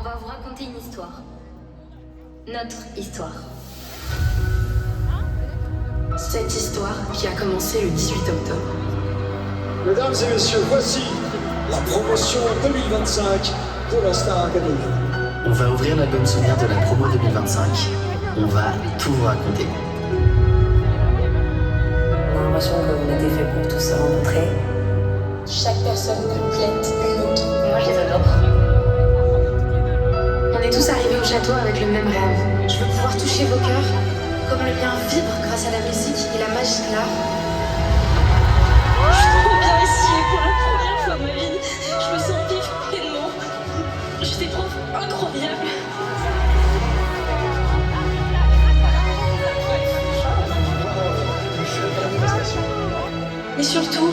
va vous raconter une histoire. Notre histoire. Cette histoire qui a commencé le 18 octobre. Mesdames et messieurs, voici la promotion 2025 de la Star Academy. On va ouvrir l'album souvenir de la promo 2025. On va tout vous raconter. On a l'impression qu'on était fait pour tous se rencontrer. Chaque personne complète une autre. Moi, je les adore. On est tous arrivés au château avec le même rêve. Je veux pouvoir toucher vos cœurs, comme le mien vibre grâce à la musique et la magie de l'art. Je suis trop bien ici pour la première fois de ma vie. Je me sens vivre pleinement. J'ai des profs incroyables. Mais surtout,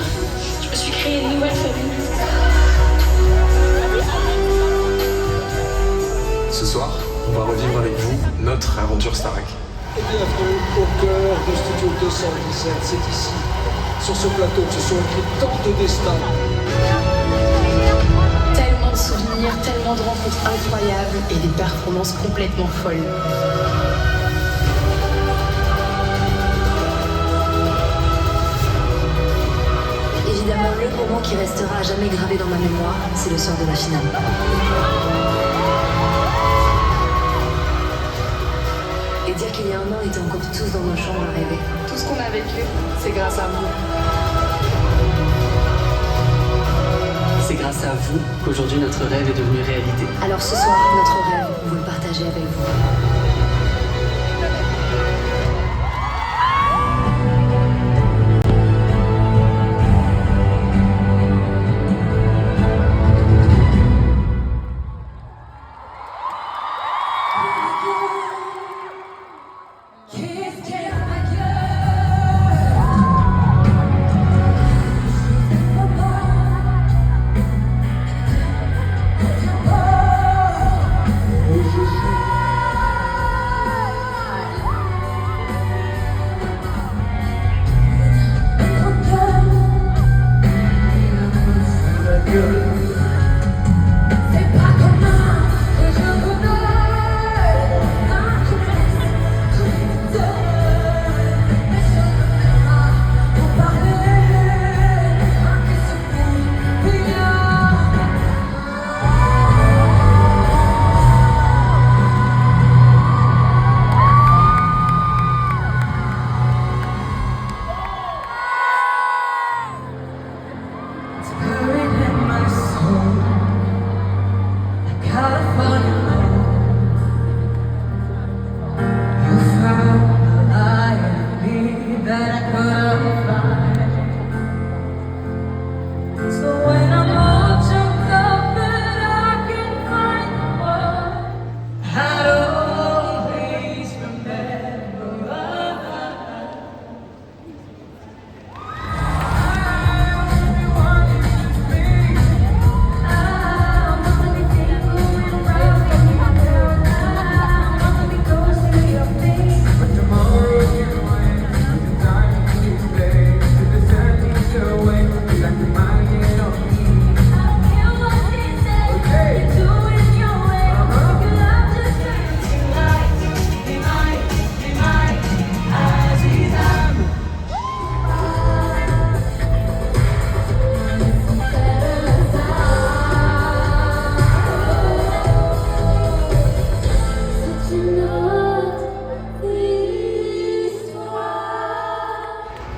je me suis créé une nouvelle famille. Ce soir, on va revivre avec vous notre aventure Starac. Et bienvenue au cœur de Studio 217. C'est ici, sur ce plateau, que se sont écrits tant de destins. Tellement de souvenirs, tellement de rencontres incroyables et des performances complètement folles. Évidemment, le moment qui restera à jamais gravé dans ma mémoire, c'est le soir de la finale. Et dire qu'il y a un an, on était encore tous dans nos chambres à rêver. Tout ce qu'on a vécu, c'est grâce à vous. C'est grâce à vous qu'aujourd'hui notre rêve est devenu réalité. Alors ce soir, notre rêve, vous le partagez avec vous.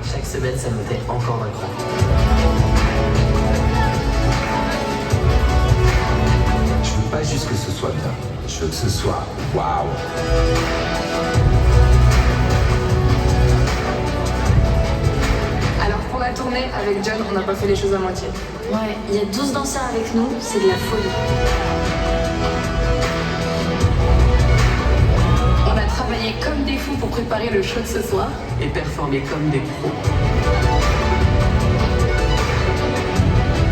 Chaque semaine, ça montait encore d'un cran. Je veux pas juste que ce soit bien, je veux que ce soit waouh. Alors pour la tournée, avec John, on n'a pas fait les choses à moitié. Ouais, il y a 12 danseurs avec nous, c'est de la folie. On a travaillé comme des fous pour préparer le show de ce soir. Et performer comme des pros.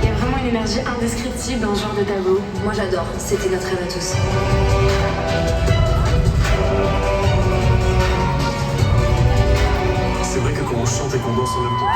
Il y a vraiment une énergie indescriptible dans ce genre de tableau. Moi j'adore, c'était notre rêve à tous. C'est vrai que quand on chante et qu'on danse en même temps.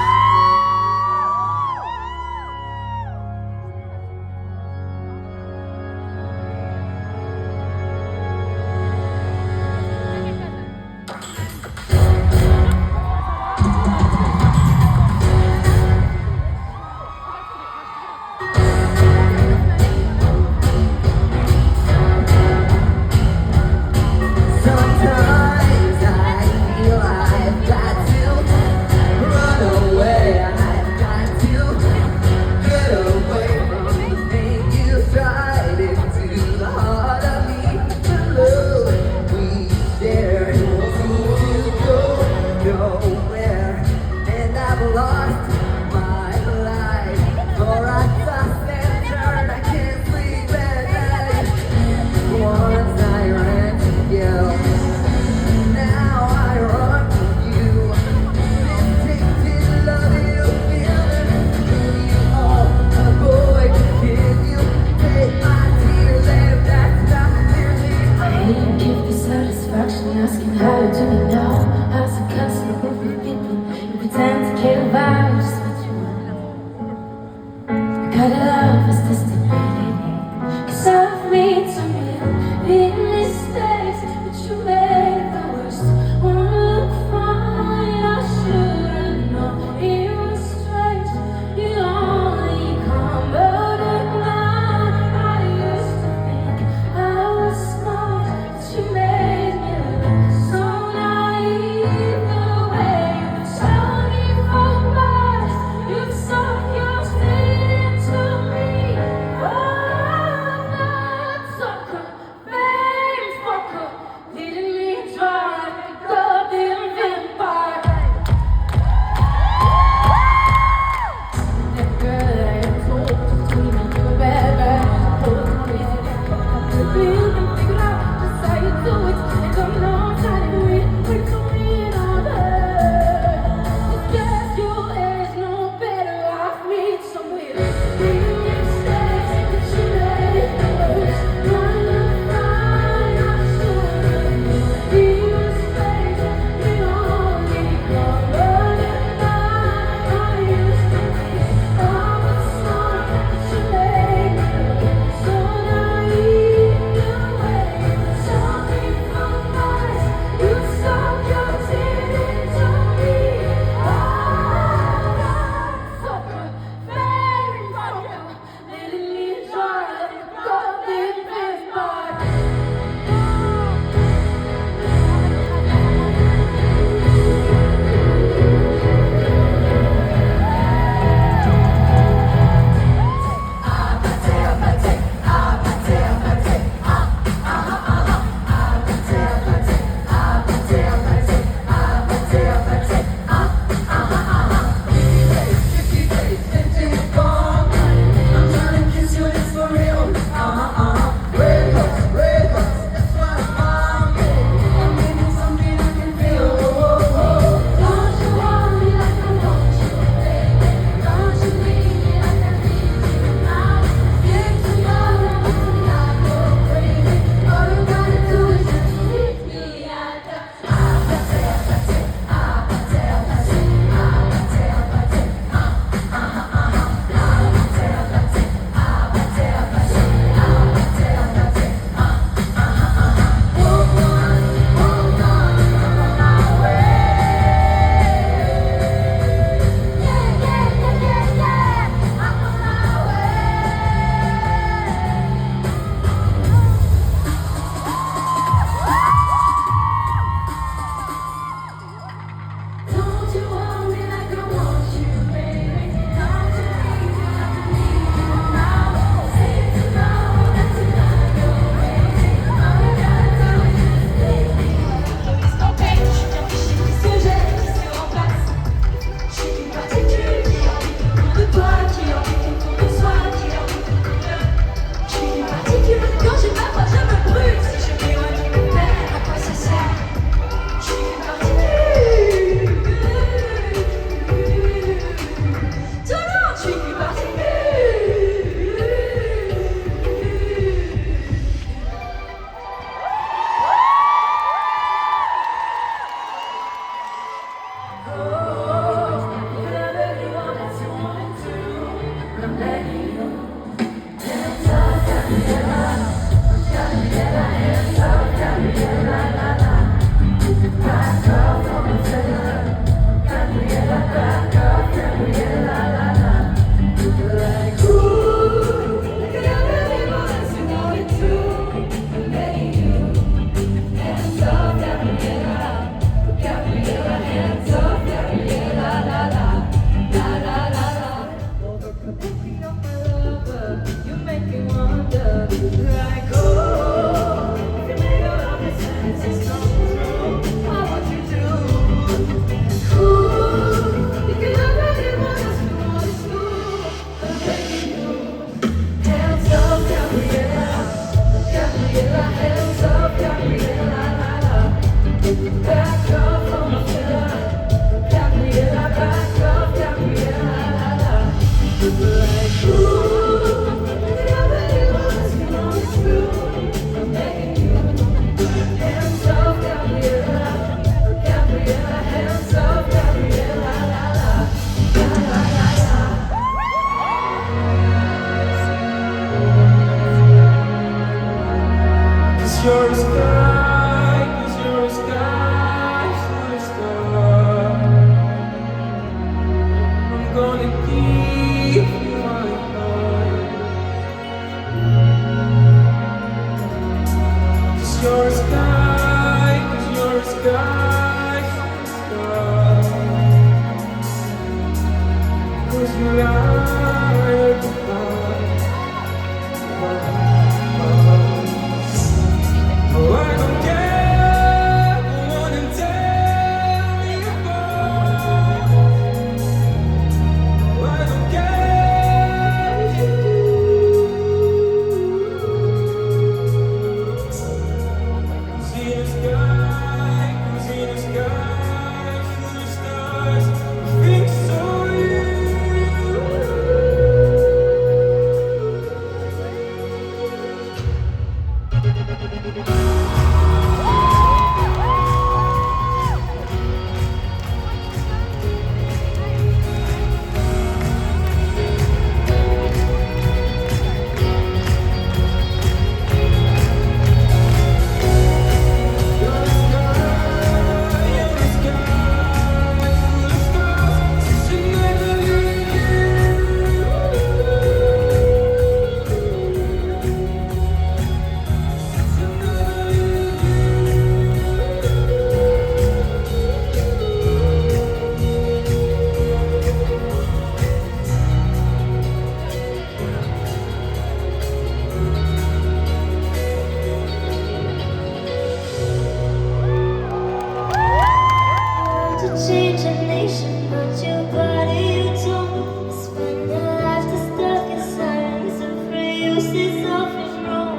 To change a nation, but your body you don't. Spend your life just stuck in silence, afraid you see something wrong.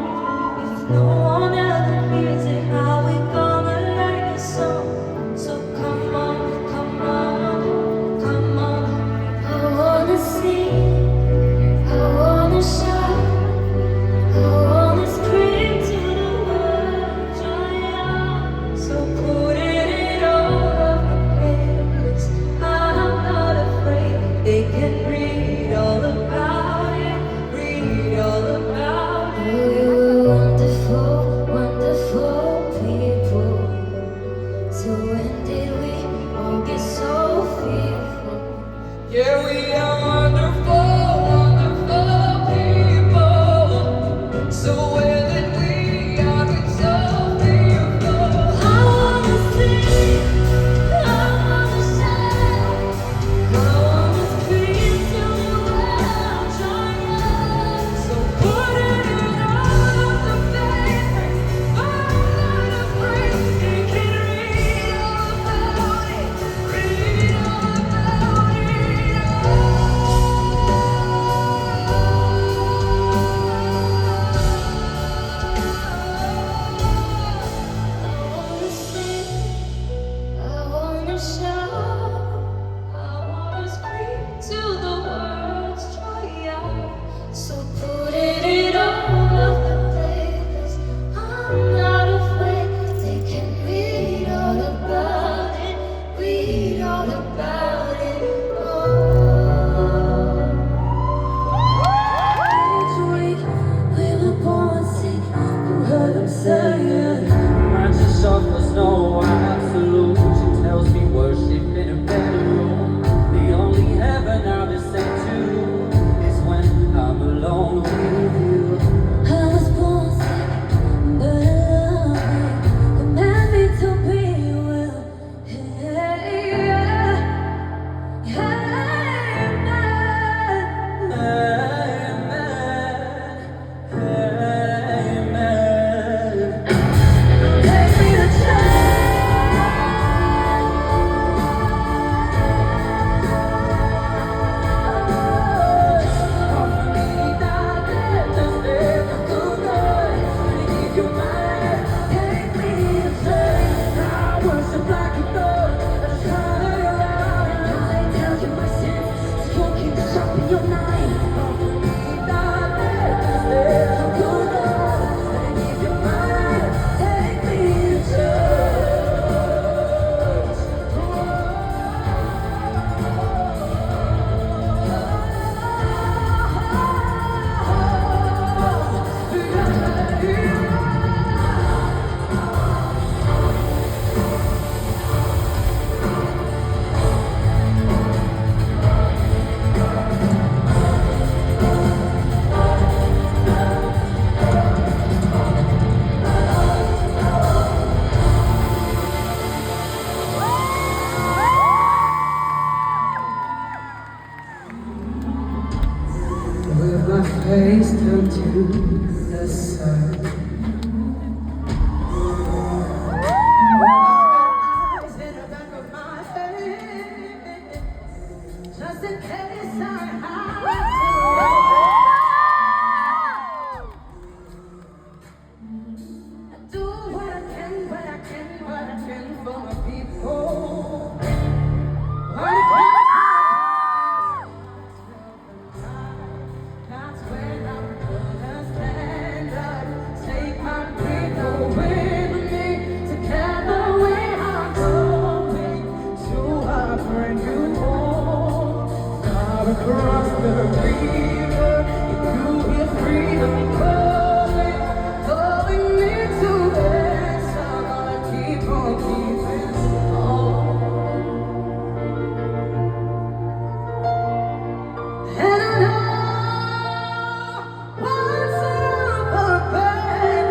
If no one ever hears it, how we gonna learn the song? So come on, come on, come on. I wanna sing, I wanna shout, I wanna scream to the world, joy out. So put it all up. I'm not afraid. They can read all about it. Read all about it. Oh, you were wonderful, wonderful people. So when did we all get so fearful? Yeah, we are wonderful, wonderful people. So when did we all get so fearful? I wanna sing, I wanna shout, I wanna scream till the world joins us. So put it all on the paper. I'm not afraid. They can read all about it. Read all about it. I wanna sing, I wanna shout, I wanna scream till the words dry out. So put it all of the papers. I'm not afraid. They can read all about it. Read all about it. We were born sick. You heard them say it. Righteous offers no absolute. She tells me worship in a bedroom. The only heaven I'll be sent to is when I'm alone with you. I was born sick, but I love you. Command me to be well. Hey, yeah. Hey, man. Amen. Amen. Take me to church. fever. You hear freedom calling, calling me to answer. Gonna keep on keeping on. And I know once upon a pain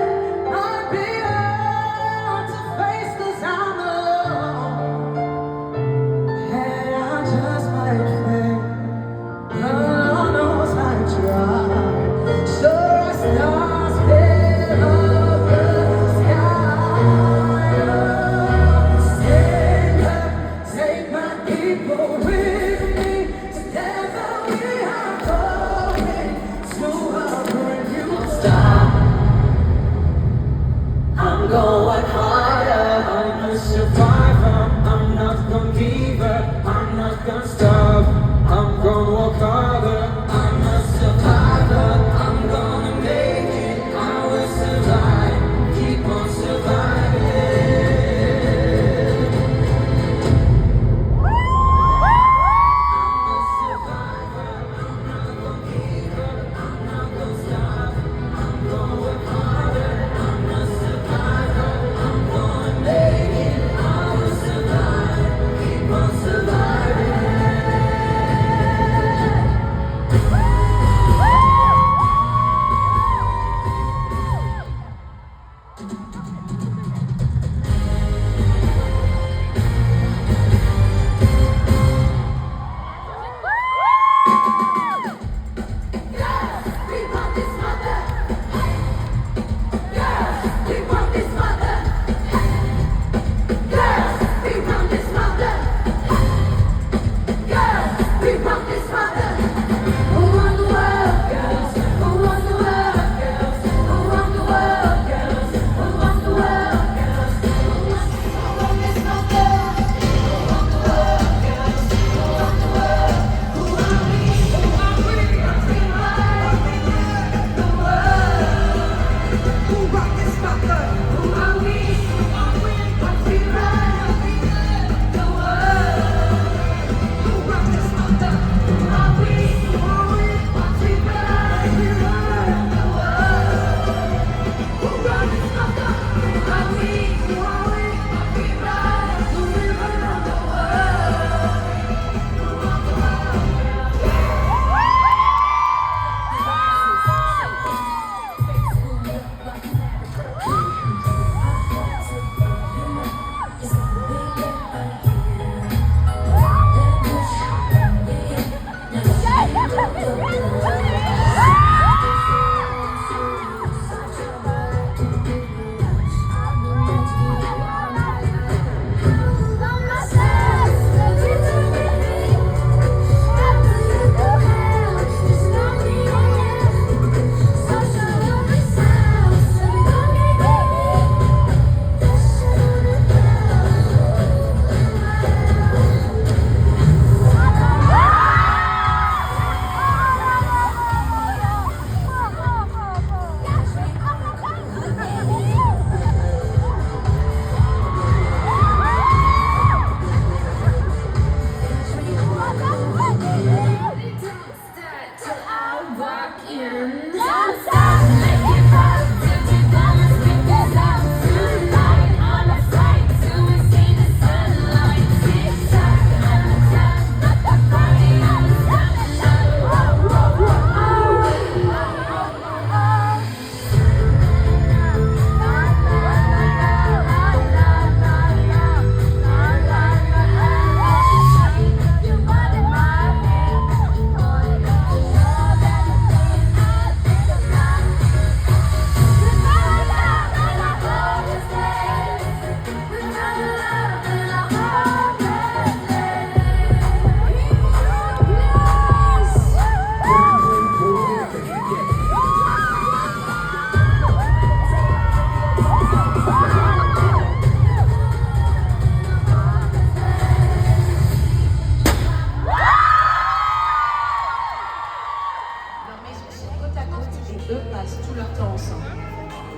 might be hard to face 'cause I'm alone. And I just might fail, God knows I try. So I start spinning up the sky. Stand up, take my people with me. Together we are going to a brand new start. I'm going harder. I'm a survivor. I'm not gonna give up. I'm not gonna stop. I'm gonna work harder. I'm a survivor. I'm gonna make it. I will survive. Keep on surviving. I'm a survivor. I'm not gonna give up. I'm not gonna stop. I'm gonna work harder. I'm a survivor. I'm gonna make it. I will survive. Keep on surviving.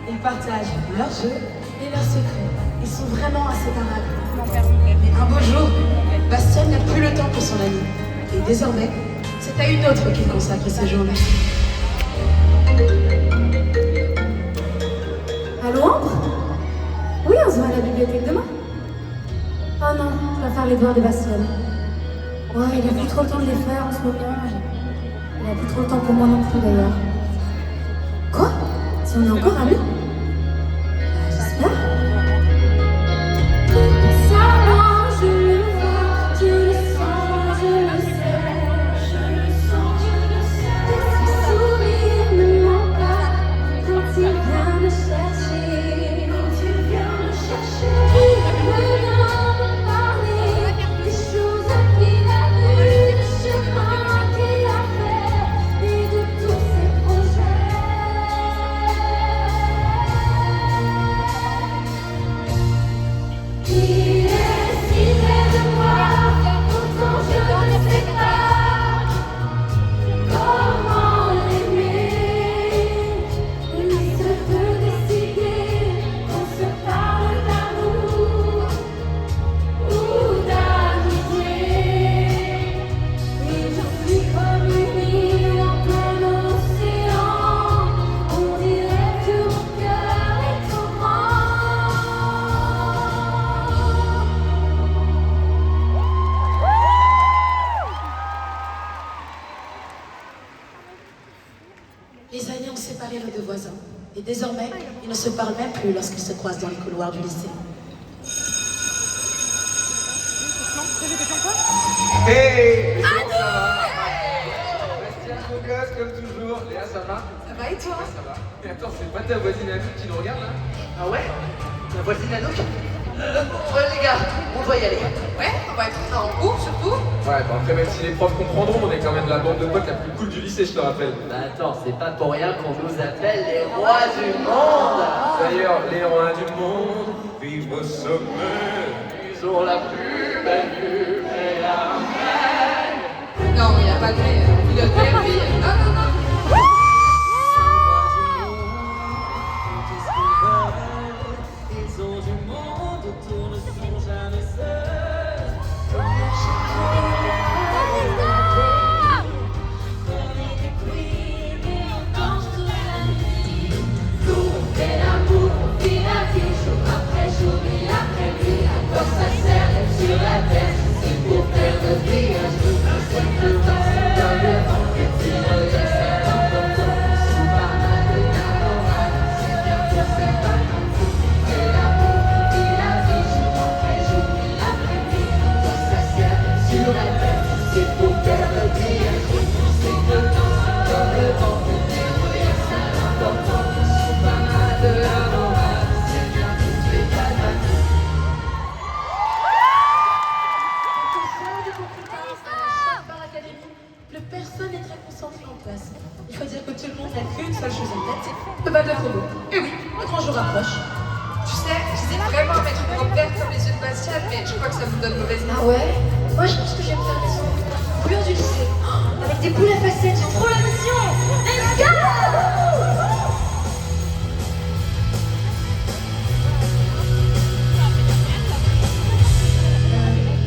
Ils partagent leurs jeux et leurs secrets. Ils sont vraiment inséparables. Mais un beau jour, Bastien n'a plus le temps pour son ami. Et désormais, c'est C'est à une autre qu'il consacre ces journées. Allô, Ambre? Oui, on se voit à la bibliothèque demain. Oh non, je dois faire les devoirs de Bastien. Ouais, il a plus trop le temps de les faire en ce moment. Il a plus trop le temps pour moi non plus d'ailleurs. Quoi? Si on est encore amis? J'espère. Ça, je le vois, je le sens, je le sais. Je le sens, je le sais. Ses sourires ne mentent pas quand il vient me chercher. Quand il vient me chercher. Il me vient me parler des choses qu'il a vues, des chemins qu'il a fait et de tous ses projets. Il est si près de moi, pourtant je ne sais pas comment l'aimer. Lui seul peut décider qu'on se parle d'amour ou d'amitié. Et je suis comme une île en plein océan. On dirait que mon cœur est trop grand. Les années ont séparé les deux voisins. Et désormais, ils ne se parlent même plus lorsqu'ils se croisent dans les couloirs du lycée. Hey! Bastien, beau gosse, comme toujours. Léa, ça va? Ça va et toi? Ouais, ça va. Mais attends, c'est pas ta voisine Anouk qui nous regarde là? Ah ouais? La voisine Anouk? Les gars, on doit y aller. Ouais, on va être en cours surtout. Ouais, bon après, même si les profs comprendront, on est quand même la bande de potes la plus cool du lycée, je te rappelle. Bah attends, c'est pas pour rien qu'on nous appelle les rois du monde. D'ailleurs, les rois du monde vivent au sommet. Ils ont la plus belle vue et la reine. Non, il n'y a pas de pilote de non, non, non. Ils ont du monde autour, ne sont jamais seuls. Plus personne n'est très concentré en classe. Il faut dire que tout le monde n'a qu'une seule chose en tête, c'est le bal de promo. Et oui, le grand jour approche. Tu sais, j'hésite vraiment à mettre une robe verte comme les yeux de Bastien, mais je crois que ça vous donne mauvaise Ah mine. ouais? Moi je pense que j'aime faire les couleurs du lycée. Oh, avec des boules à facettes, j'ai trop la mission. Let's go!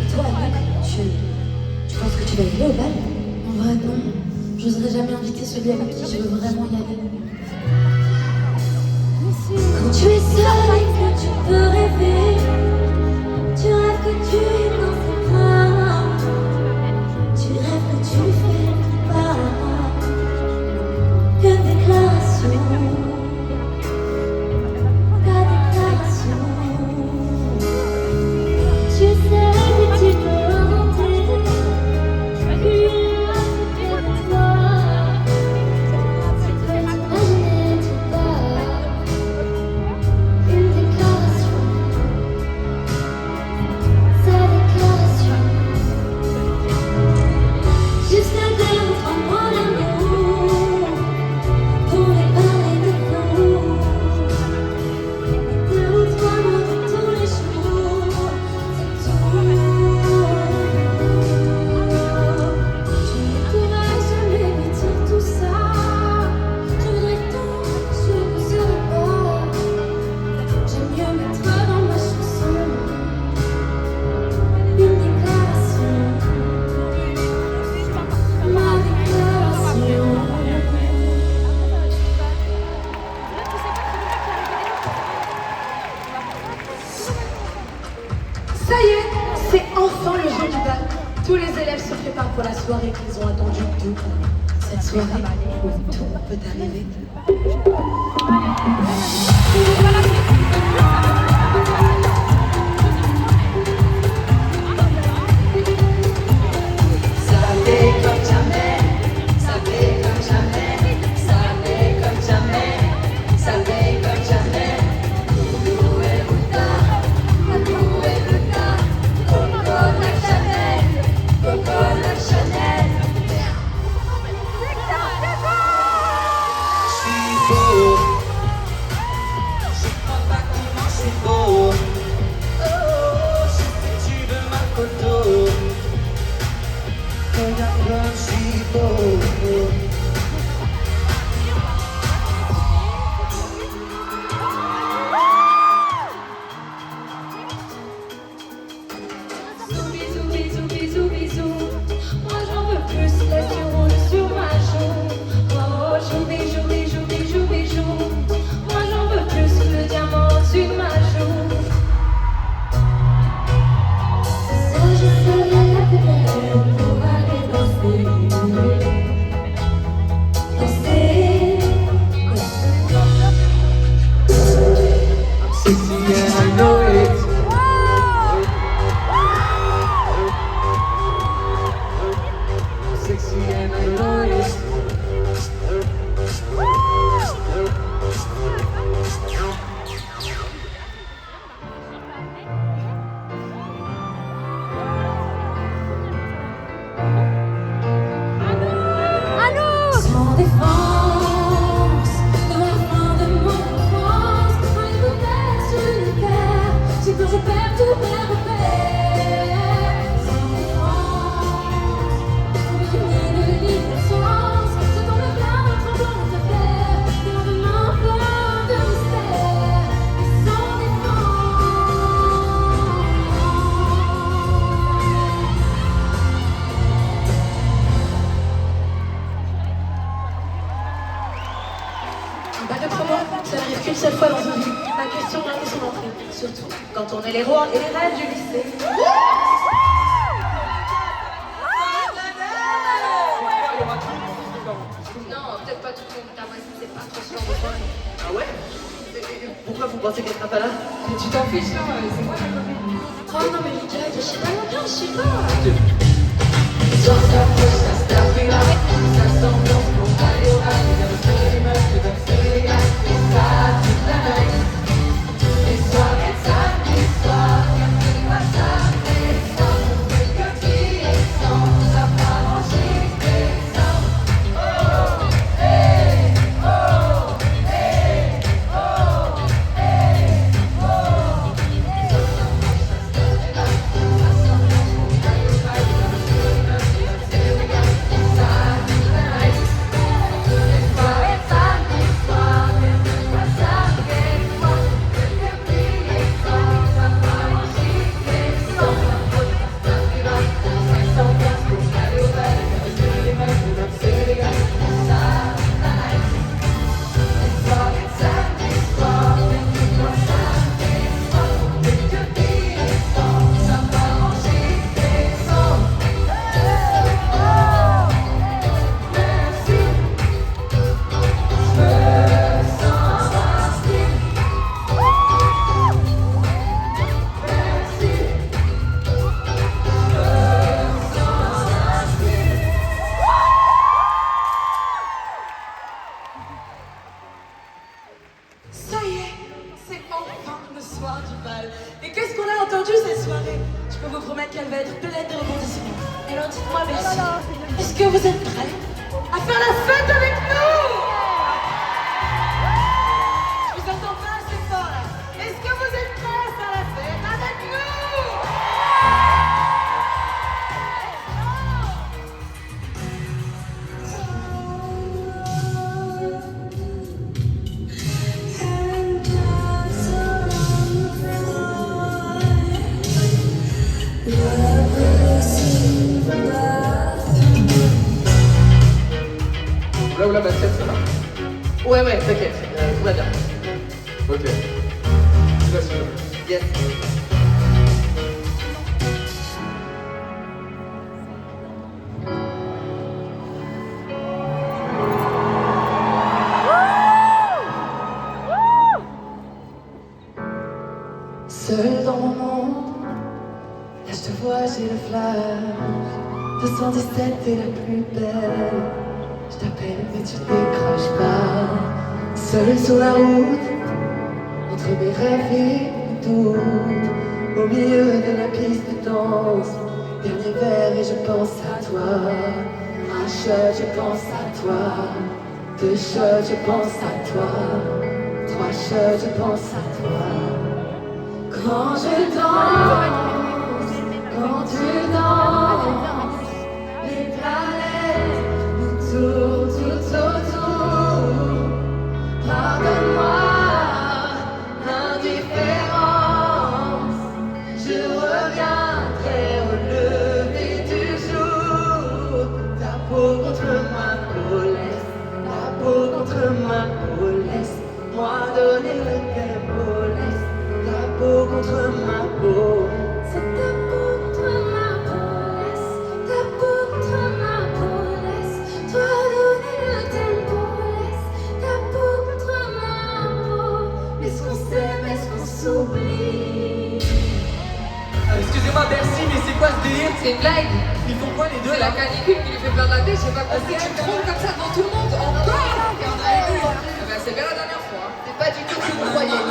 Et toi, Anouk, tu penses que tu vas y aller au bal? En vrai, non. J'oserais jamais inviter celui avec qui je veux vraiment y aller. Quand tu es seul et que tu peux rêver, tu rêves que tu es dans ses bras, tu rêves que tu fais pas que déclaration, ta déclaration. Tu sais que tu peux inventer une autre de toi. Tu peux être Ça y est, c'est enfin le jour du bal. Tous les élèves se préparent pour la soirée qu'ils ont attendue toute. Cette soirée où tout peut arriver. Bisous, bisous, bisous, bisous. Moi j'en veux plus, laisse tu roules sur ma joue. Oh, joue, bijou, bijou, bijou, bijou. Moi j'en veux plus, le diamant sur ma joue. Ça, je ferai la plus belle pour aller danser. Danser. Sexy and I know it. Sexy and I know it. Sans défense, de la fin de mon enfance, un couvert sur l'univers, c'est quand je perds tous mes repères. Sans défense, je n'ai de l'innocence, je tombe le cœur en tremblant de te faire, et en demain plein de mystère. Et sans Un bac de promo, ça n'arrive qu'une seule fois dans une vie. Pas question de rater son entrée. Surtout quand on est les rois et les reines du lycée. Non, peut-être pas tout le monde. Ta voisine, c'est pas trop sûr de toi. Ah ouais? Pourquoi vous pensez qu'elle sera pas là? Mais tu t'en fiches, non? C'est moi la copine. Oh non, mais Mika, je sais pas l'ambiance, je sais pas. Ça y est, c'est enfin le soir du bal. Et qu'est-ce qu'on a entendu cette soirée? Je peux vous promettre qu'elle va être pleine de rebondissements. Alors dites-moi, merci. Est-ce que vous êtes prêts à faire la fête avec nous? Je vous entends pas assez fort là. Est-ce que vous êtes prêts à faire la fête avec nous? Là où la basket, ça va. Ouais, t'inquiète, tout va bien. Ok. Je t'assure. Yes. Seul dans mon monde, là je te vois, j'ai le flash. 217 t'es la plus belle. Je t'appelle mais tu décroches pas. Seul sur la route, entre mes rêves et mes doutes, au milieu de la piste de danse. Dernier verre et je pense à toi. Un shot, je pense à toi. 2 shots, je pense à toi. 3 shots, je pense à toi. Quand je danse, quand tu danses, les planètes nous tournent tout autour. Pardonne-moi l'indifférence, je reviendrai au lever du jour. Ta peau contre ma peau, laisse ta peau contre ma peau, laisse-moi donner le tempo, laisse ta peau contre ma peau. C'est ta peau contre ma peau, laisse ta peau contre ma peau, laisse-toi donner le tempo, laisse ta peau contre ma peau. Est-ce qu'on s'aime, est-ce qu'on s'oublie? Excusez-moi, merci, mais c'est quoi ce délire? C'est une blague. Ils font quoi les deux C'est là? la canicule qui lui fait perdre la tête, j'ai pas compris. Tu me trompes comme ça devant tout le monde, encore? Eh ben, c'est bien la dernière fois. C'est pas du tout ce que vous croyez.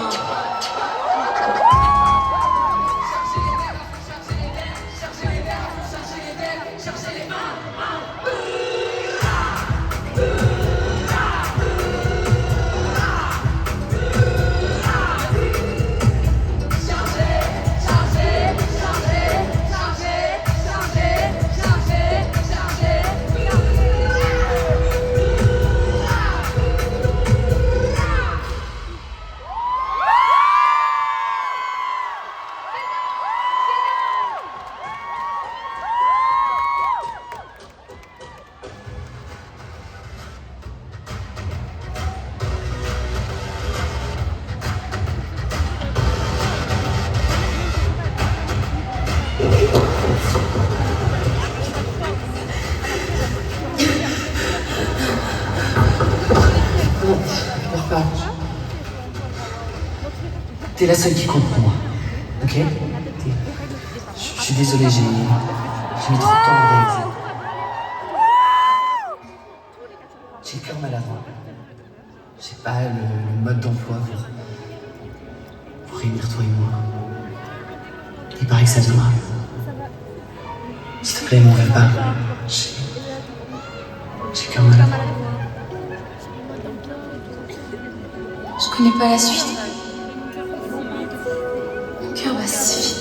Pleure pas. T'es la seule qui compte pour moi, ok? Je suis désolé, j'ai mis trop de temps à réaliser. J'ai le cœur maladroit. J'ai pas le mode d'emploi pour réunir toi et moi. Il paraît que ça viendra. S'il te plaît, m'en veux pas. J'ai le cœur maladroit. Je connais pas la suite. Mon cœur bat si vite.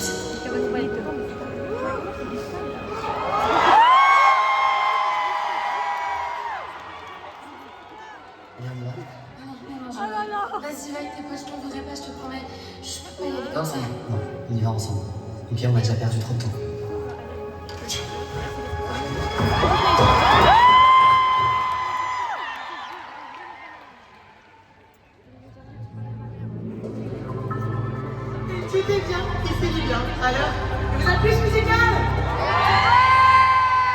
Regarde-moi. Vas-y, va avec tes potes, je t'en voudrais pas, je te promets. Je peux pas y aller Non, comme ça. non, on y va ensemble. Et puis on a déjà perdu trop de temps. C'était bien, il finit bien. Alors, vous êtes plus musical?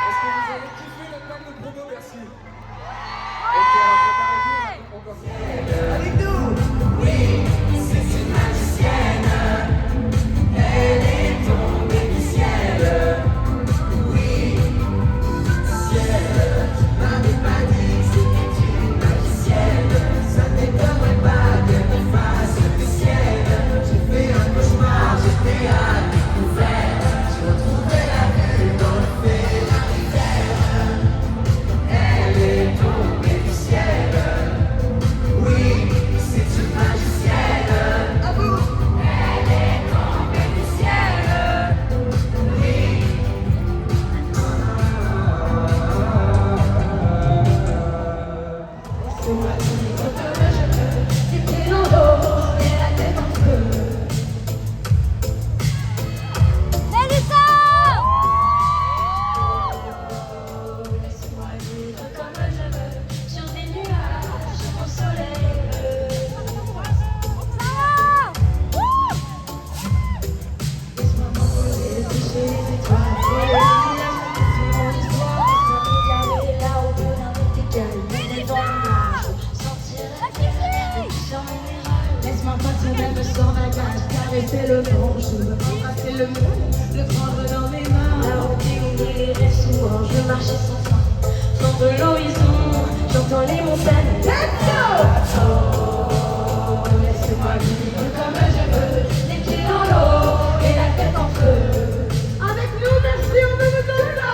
Est-ce que vous avez kiffé notre balle de promo? Merci. Ok, alors préparez-vous, on commence. Avec nous. Oui, c'est une magicienne. Elle est tombée du ciel. Oui, ciel. Tu m'avais pas dit que c'était une magicienne. Ça ne m'étonnerait pas qu'elle me fasse le ciel. J'ai fait un cauchemar, j'étais à découvert. Je retrouvais la vue dans le fait de la rivière. Elle est tombée du ciel. Oui. laisser le vent, je veux embrasser le monde, le prendre dans mes mains. La route m'oublierait souvent, je marchais sans fin. Vent de l'horizon, j'entends les montagnes. Let's go! Oh, laisse-moi vivre comme je veux, les pieds dans l'eau et la tête en feu. Avec nous, merci, on veut nous donner là.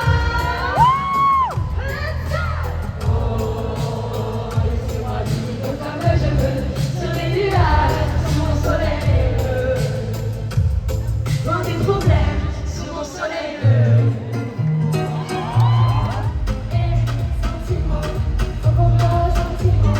Let's go! Oh, laisse-moi vivre comme je veux, sur les nuages, sous mon soleil bleu. Loin des problèmes, sous mon soleil bleu. Sentiment, faut qu'on parle sentiment.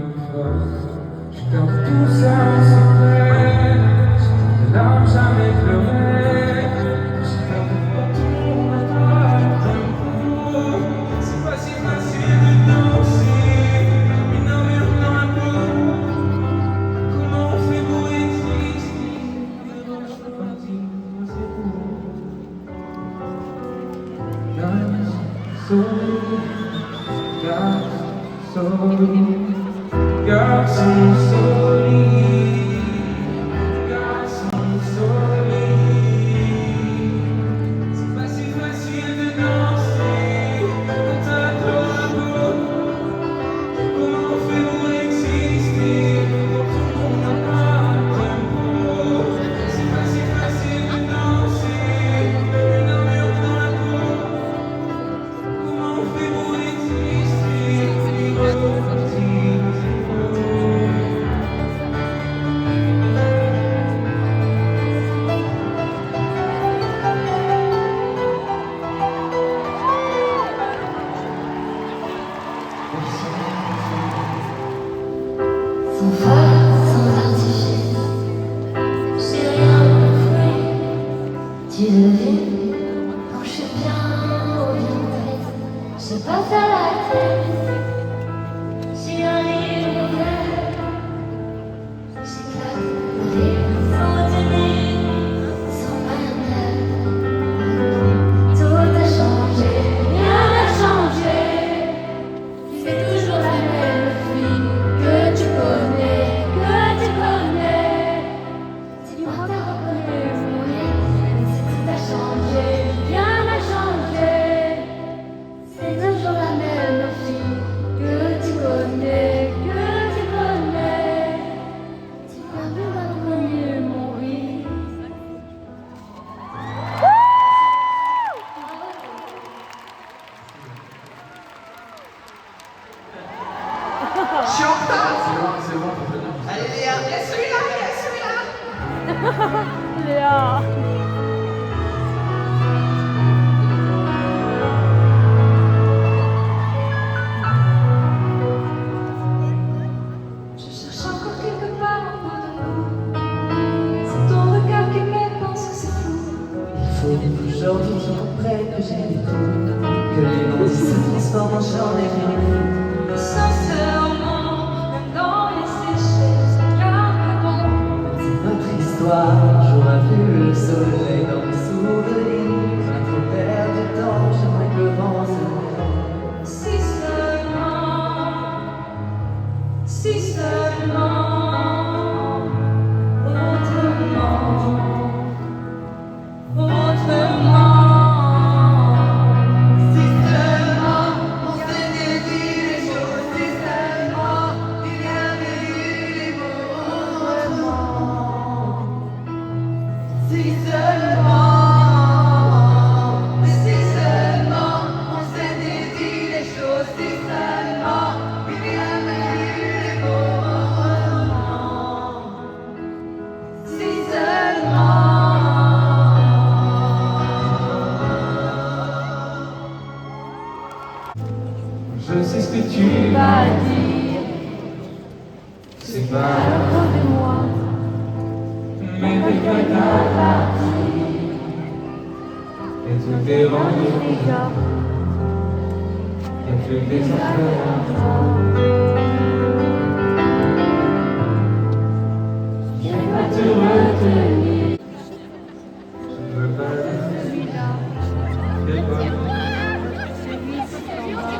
une force. Je garde tout ça en secret. Des larmes jamais pleurées. Je garde pas tout mon tempo. C'est pas si facile de danser. Une armure dans la peau. Comment on fait pour exister? Devant je suis parti, moi c'est beau. Garçon solide, garçon solide. C'est pas si facile de danser quand t'as la fleur à peau. Comment on fait pour exister quand tout le monde n'a pas de tempo? C'est pas si facile de danser, une armure dans la peau. Comment on fait pour exister? Sans phare, sans artifice, j'ai rien compris. Tu devines, quand je suis bien orientée, je sais pas faire l'actrice. J'ai un livre ouvert, j'éclate le rire sans tenir, sans manière. Tout a changé, rien n'a changé. C'est toujours la même fille que tu connais, Dis-moi, t'as reconnu mon rire, même si tout a changé, rien n'a changé. C'est toujours la même fille que tu connais, Dis-moi, t'as reconnu mon rire. Je suis en retard. C'est bon, pour venir. Allez Léa, il y a celui-là, Léa. Je cherche encore quelque part en bout de nous. C'est ton regard qui m'aide, pense que c'est fou. Il faut qu'aujourd'hui je comprenne que j'ai des tout. Que les non-dits se transforment en chants et rires. Sincèrement, même dans les séchés, regarde le bon. C'est notre histoire, jour à vue, le soleil dans mes souvenirs. Pas trop perdre de temps, j'aimerais que le vent se lève. Si seulement, autrement. Si seulement on s'était dit les choses, si seulement il y avait eu les mots autrement. Si seulement, mais si seulement on s'était dit les choses, si seulement il y avait eu les mots autrement. Si seulement. Je sais ce que tu Vas dire, c'est pas alors de moi, mais t'es pas et tout est rendu, déjà, y'a plus que des affaires. je vais pas te retenir. Je veux pas c'est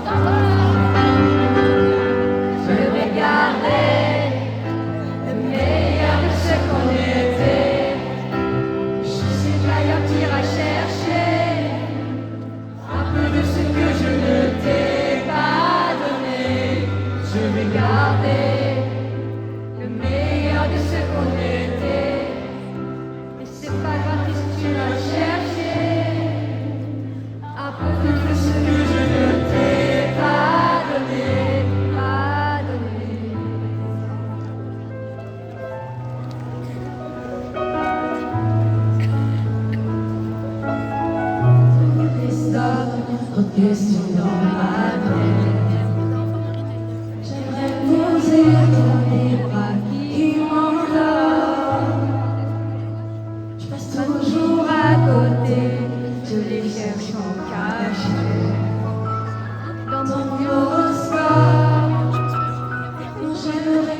pas Je vais garder le meilleur de ce qu'on était. Je sais pas, y a pire à chercher. Un peu de ce que je ne t'ai pas donné. Je vais garder le meilleur de ce qu'on était. Et c'est pas grave si tu l'as cherché. Un peu de ce que je ne t'ai pas donné. Autre question dans ma tête. J'aimerais poser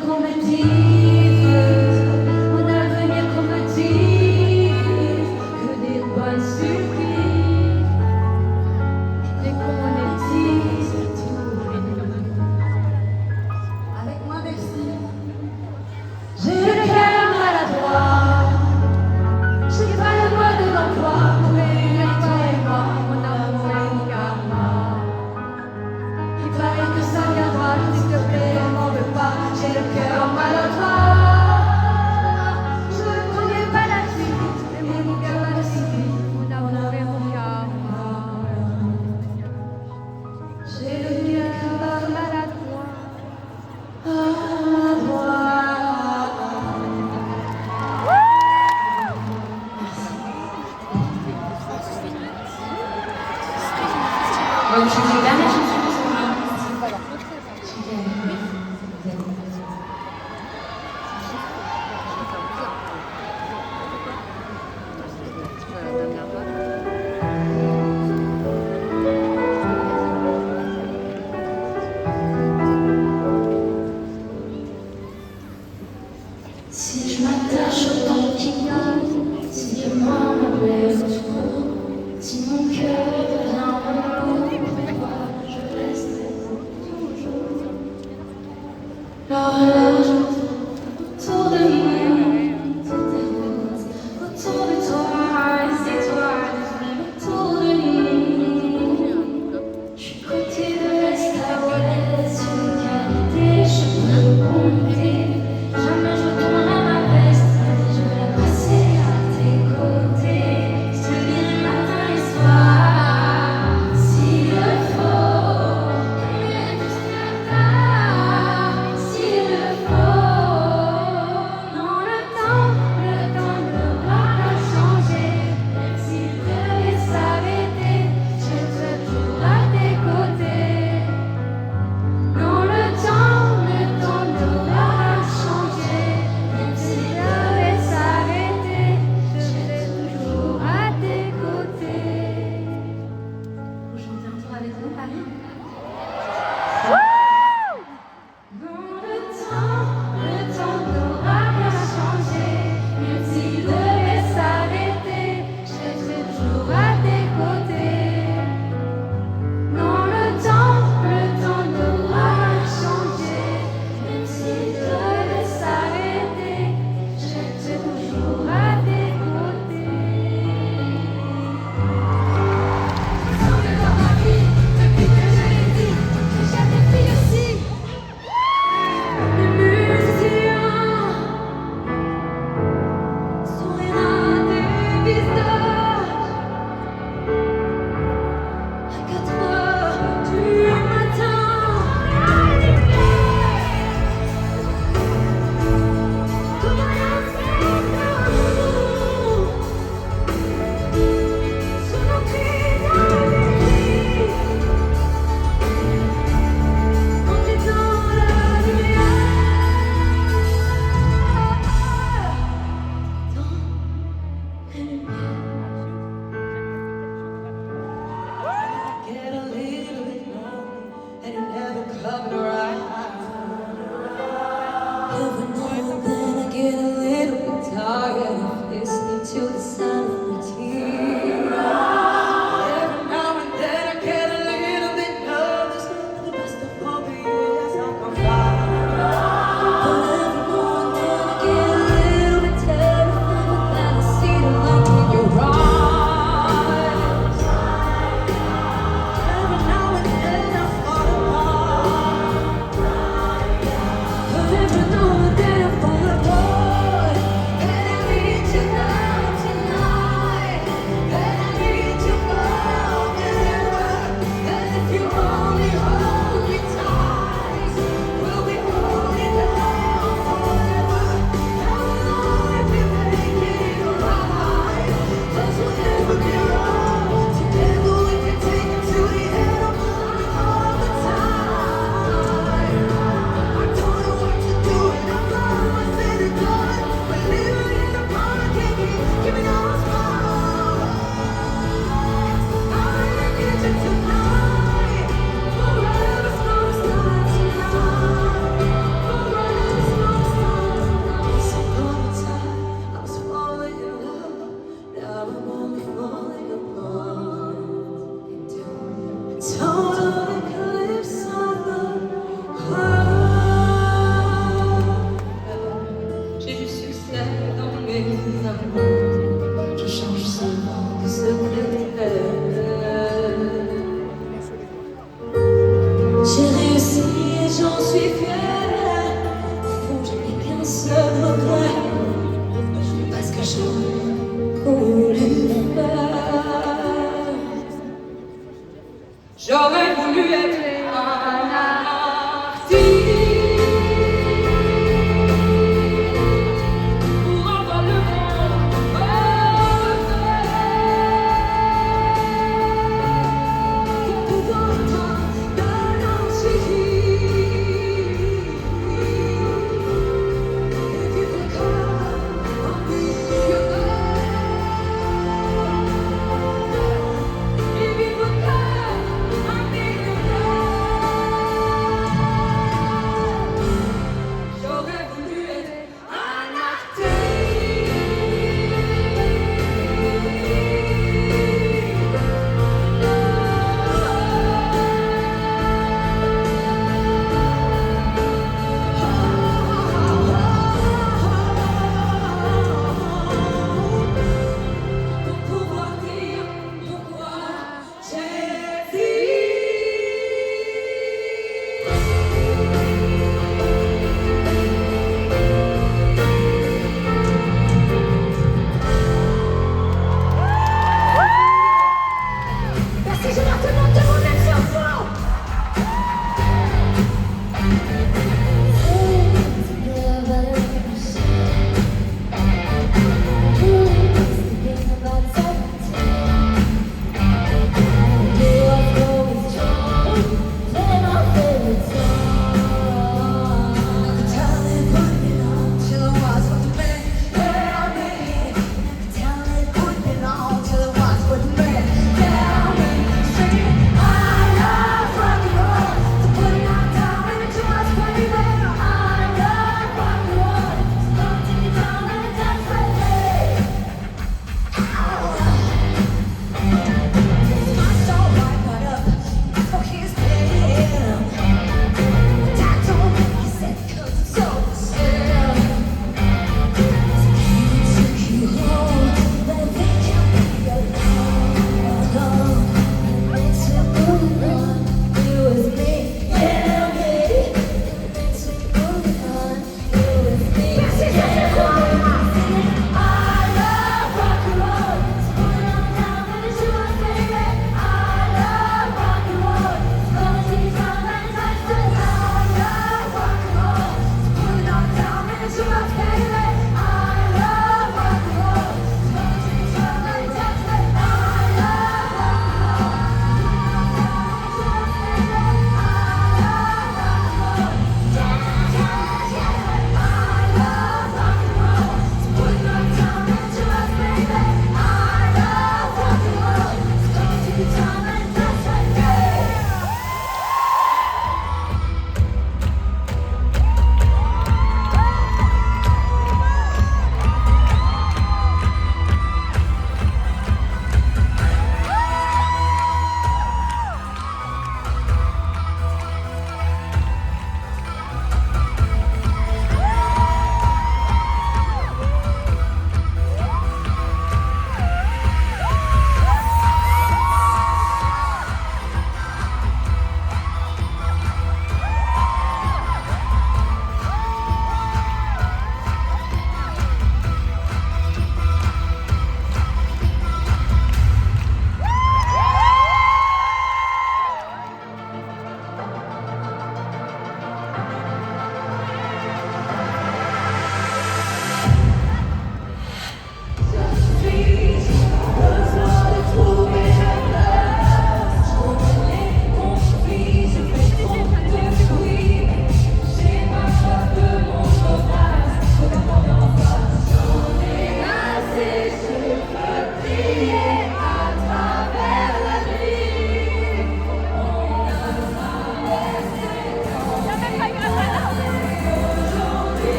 qu'on me dise, mon avenir qu'on me dise, que des bonnes surprises, et qu'on monétise tout. Avec moi, merci. J'ai le cœur maladroit. J'ai pas le mode d'emploi pour réunir toi et moi, mon amour et mon karma. Il paraît que ça viendra, s'il te plaît, m'en veux pas. J'ai le cœur maladroit. Je ne connais pas la suite, mais mon cœur va le suivre, mon amour et mon karma. J'ai le cœur maladroit. On va vous chanter une dernière chanson. Si je m'attache au temps qui court, si demain me blesse autour, si mon cœur devient lourd, pourquoi je reste toujours? L'horloge autour de moi, tout est rose, autour de toi, les étoiles autour de nous. Je suis côté de l'Est à l'Ouest, une qualité, je peux compter. Jamais je tournerai ma veste, je vais la passer à tes côtés. Je te dirai matin et soir, s'il le faut, et jusqu'à tard, s'il le faut. Non, le temps ne va pas changer, même s'il devait s'arrêter, je serai toujours à tes côtés. Non, le temps ne va pas changer, même s'il devait s'arrêter, je serai toujours à tes côtés. Vous chantez un tour avec nous, Paris? Non, le temps n'aura pas changé, même s'il devait s'arrêter, je serai toujours à tes côtés. Non, le temps n'aura pas changé, même s'il devait s'arrêter, je serai toujours à tes côtés. Sans que dans ma vie, depuis que je l'ai dit, j'ai jamais pris aussi. Les musiciens sourire à des visages. À 4 heures du matin, tout rien s'éteint sous nos cris d'agonie. On est dans la lumière, dans la lumière. Get a little bit lonely and it never comes around. Every now and then I get a little bit tired of listening to the sound of my tears. Every now and then I get a little bit nervous, and the best of all the years I'll come back. But every now and then I get a little bit terrified, but then I see the look in your eyes. Every now and then I fall apart. Every now and then I fall apart. And I need you now, tonight. seul regret, parce que j'aurais voulu faire. J'aurais voulu être un artiste pour avoir le monde pour pouvoir être d'un artiste et vivre comme un millionnaire.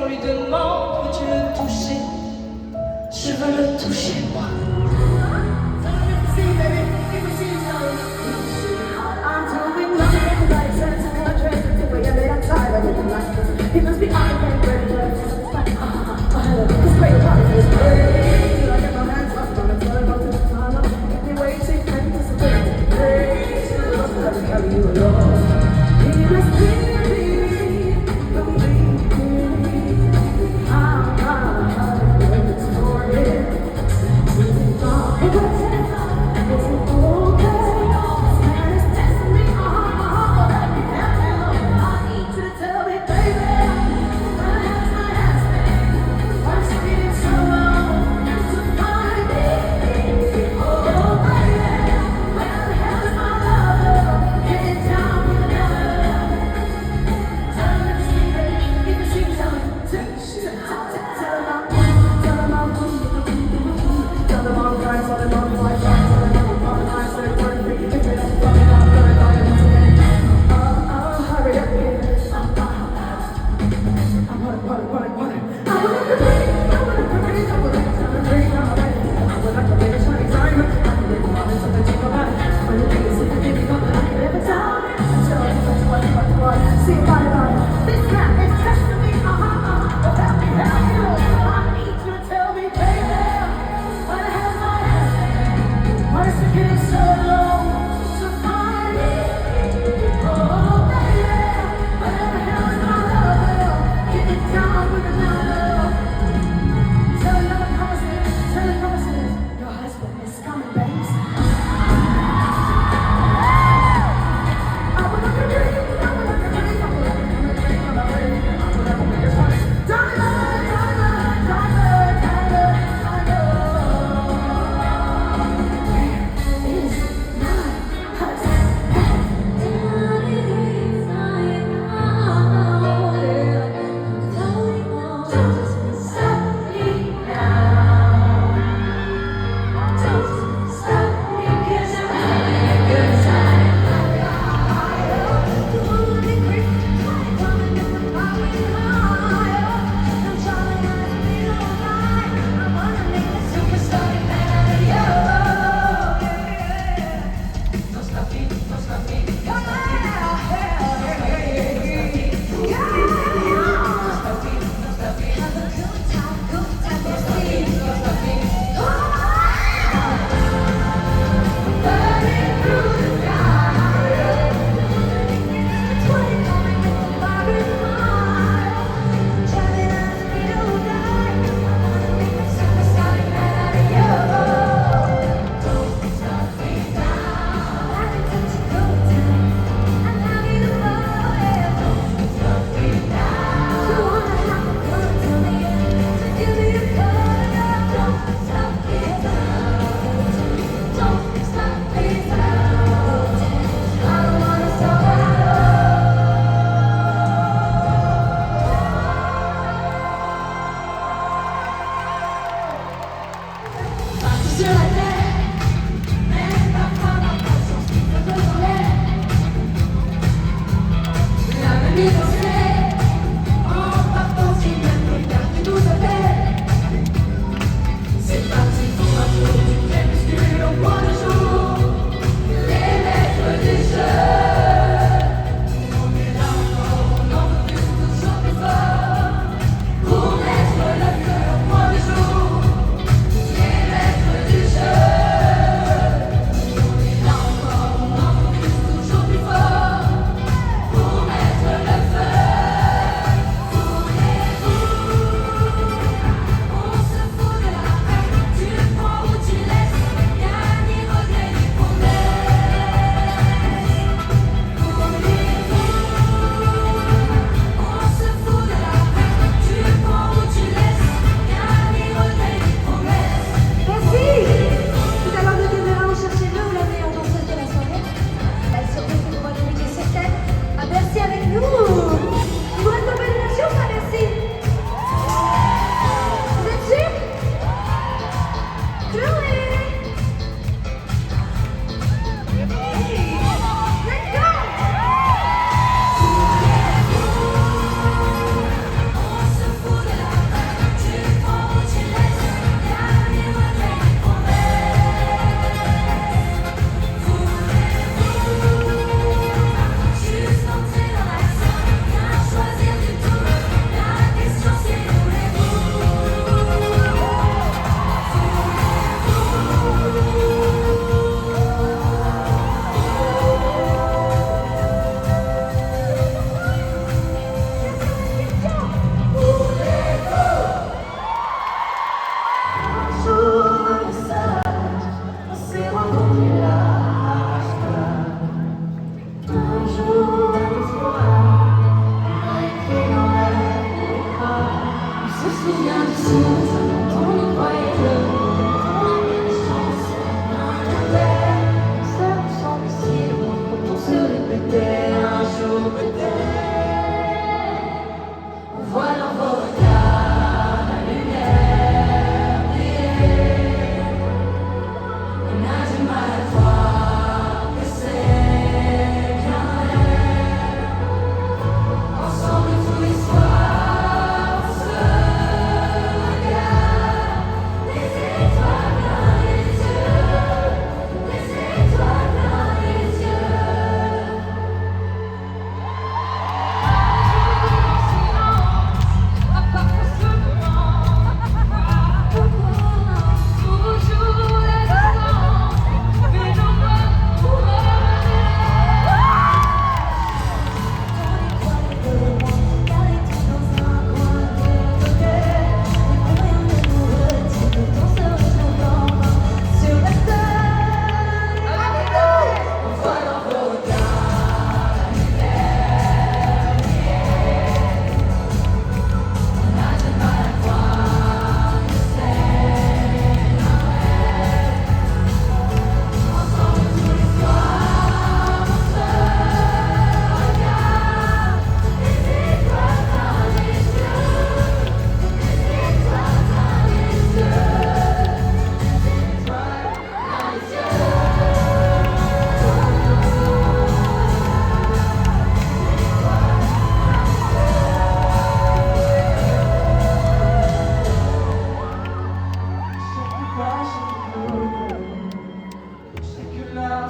on lui demande veux-tu le toucher? Je veux le toucher moi. He must be out of bread, this great party is great. I get my hands up on it, tell him about the time. If you wait, take time to celebrate. Great, I love to carry you along. He must be don't be it's for him.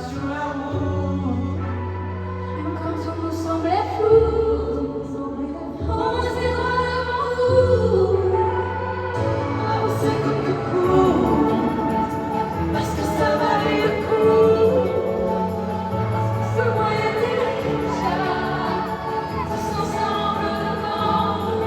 sur la route. Même quand tout nous semblait flou, on restait droit devant nous. Avancer comme le coup, parce que ça valait le coup. Ce moyen déjà, tous ensemble devant nous.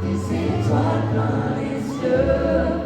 Des étoiles plein les yeux.